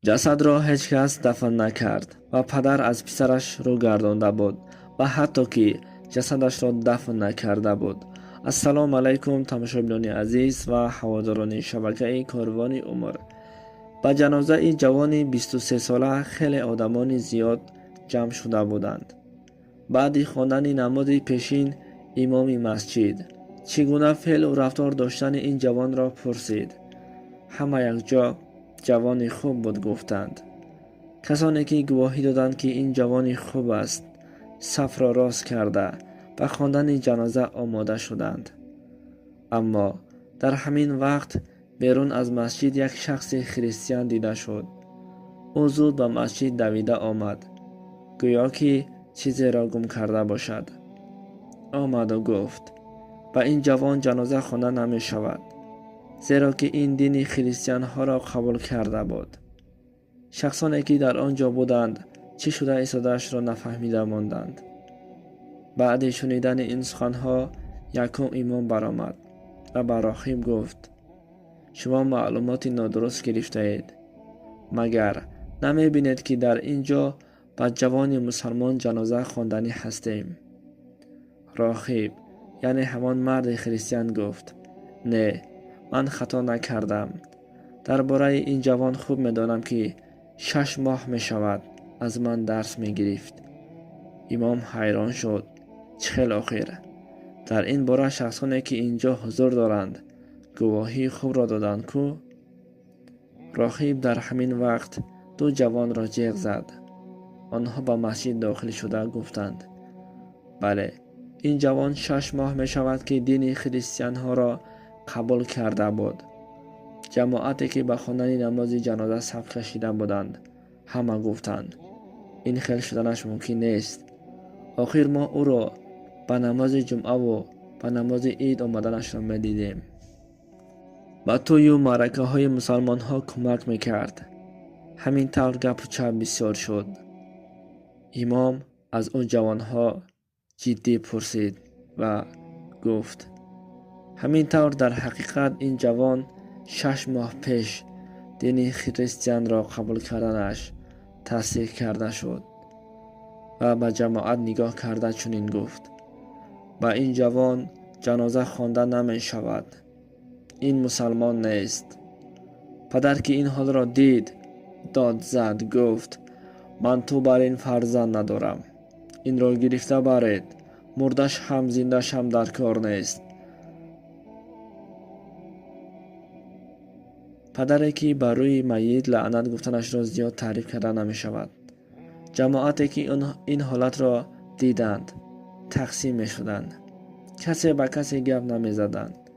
جسد را هیچ کس دفن نکرد و پدر از پسرش رو گردانده بود و حتی که جسدش را دفن نکرده بود. السلام علیکم تماشاگران عزیز و هواداران شبکه کاروان عمر. به جنازه این جوان 23 ساله خیلی آدمان زیاد جمع شده بودند. بعد خواندن نماز پیشین امام مسجد چگونه فعل و رفتار داشتن این جوان را پرسید. همه یک جا جوان خوب بود گفتند. کسانی که گواهی دادند که این جوان خوب است صف را راست کرده و خواندن جنازه آماده شدند. اما در همین وقت بیرون از مسجد یک شخص خریستیان دیده شد. او زود به مسجد دویده آمد، گویا که چیزی را گم کرده باشد. آمد و گفت با این جوان جنازه خوانده نمی شود، زیرا که این دین خریستیان ها را قبول کرده بود. شخصانی که در آنجا بودند چی شده ایستاده‌اش را نفهمیده ماندند. بعد شنیدن این سخن‌ها یکم امام برآمد و به راهب گفت شما معلومات نادرست گرفته اید. مگر نمی بینید که در اینجا با جوان مسلمان جنازه خواندنی هستیم؟ راهب یعنی همان مرد خریستیان گفت نه، من خطا نکردم. درباره این جوان خوب می‌دانم که 6 ماه می شود از من درس می گرفت. امام حیران شد. چخیل آخر در این باره شخصانی که اینجا حضور دارند گواهی خوب را دادند کو؟ راهب در همین وقت 2 جوان را جیغ زد. آنها به مسجد داخل شده گفتند بله، این جوان 6 ماه می شود که دین خریستیان ها را قبول کرده بود. جماعتی که به خواندن نماز جنازه صف کشیده بودند همه گفتند این خیل شدنش ممکن نیست. آخر ما او را به نماز جمعه و به نماز عید آمدنش را می دیدیم. با توی و معرکه های مسلمان ها کمک می کرد. همین طور گپ و چپ بسیار شد. امام از او جوان ها جدی پرسید و گفت همین طور در حقیقت این جوان 6 ماه پیش دین خریستیان را قبول کردنش تصدیق کرده شد و به جماعت نگاه کرده چنین گفت با این جوان جنازه خوانده نمی شود، این مسلمان نیست. پدر که این حال را دید داد زد گفت من تو بر این فرزند ندارم، این را گرفته برید، مردش هم زندش هم در کار نیست. پدری که بر روی میت لعنت گفتنش را زیاد تعریف کرده نمی شود. جماعتی که این حالت را دیدند تقسیم می شدند. کسی با کسی گپ نمی زدند.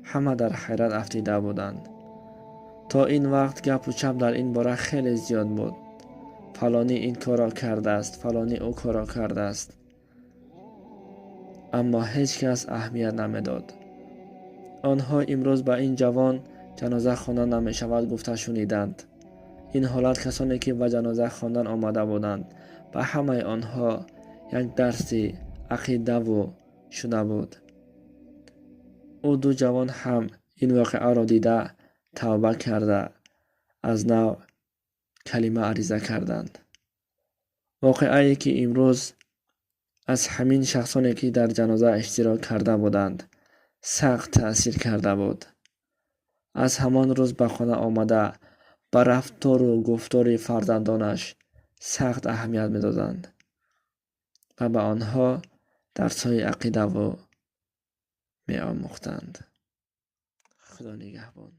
همه در حیرت افتیده بودند. تا این وقت گپ و چپ در این باره خیلی زیاد بود. فلانی این کارا کرده است، فلانی او کارا کرده است. اما هیچ کس اهمیت نمی داد. آنها امروز با این جوان جنازه خواندن نمی شود گفته شنیدند. این حالت کسانی که به جنازه خواندن آمده بودند به همه آنها یک درس عقیده و شده بود. او 2 جوان هم این واقعه را دیده توبه کرده از نو کلمه عریضه کردند. واقعی که امروز از همین شخصانی که در جنازه اشتراک کرده بودند سخت تأثیر کرده بود. از همان روز به خانه آمده به رفتار و گفتار فرزندانش سخت اهمیت می‌دادند و به آنها درس‌های عقیده و می‌آموختند. خدا نگهبان.